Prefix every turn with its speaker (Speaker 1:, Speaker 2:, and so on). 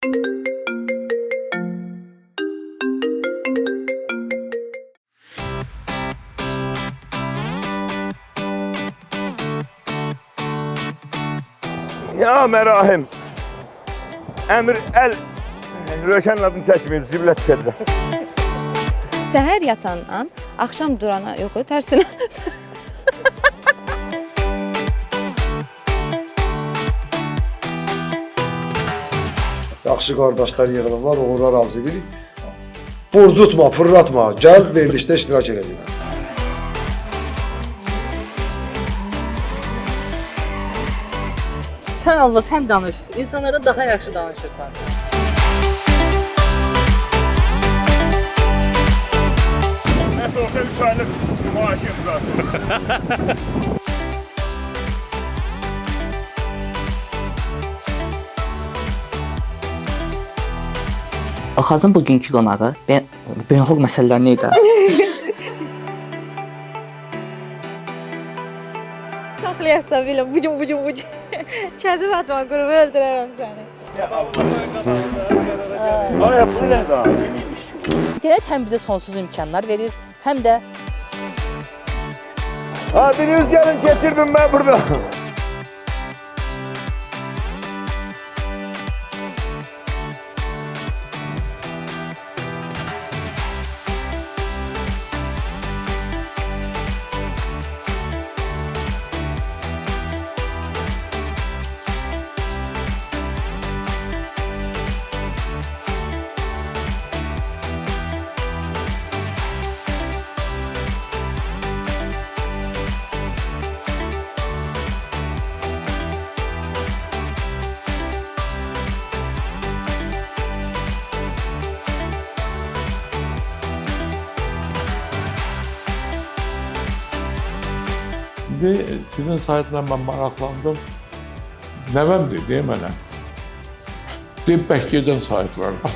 Speaker 1: Ya mərahim. Əmir əl Röşənin adını çəkməyib, ziblət çəkəcək.
Speaker 2: Səhər yatandan axşam durana yox, tərsinə.
Speaker 3: Yaxşı qardaşlar yığılıblar, uğurlar arzu edirik. Borcutma, fırlatma, gəl verilişdə iştirak edelim.
Speaker 4: Sən Allah, sən danış. İnsanlara daha yaxşı danışırsan.
Speaker 1: Nəsə olsa 3 aylıq maaşım zaten.
Speaker 4: Axazın bugünkü qonağı beynəlxalq məsələlər nə idi?
Speaker 2: Saxlayasın belə bucun. Kəzib atma, qurumu öldürərəm səni.
Speaker 1: Ay, bu nə daha?
Speaker 4: İnternet həm bizə sonsuz imkanlar verir, həm də
Speaker 1: Ha, biriniz gəlin, getirdim mən burada.
Speaker 5: Şimdi sizin saytla ben maraqlandım. Nəvəm dedi mənə. Deyib bək gedən saytlar var.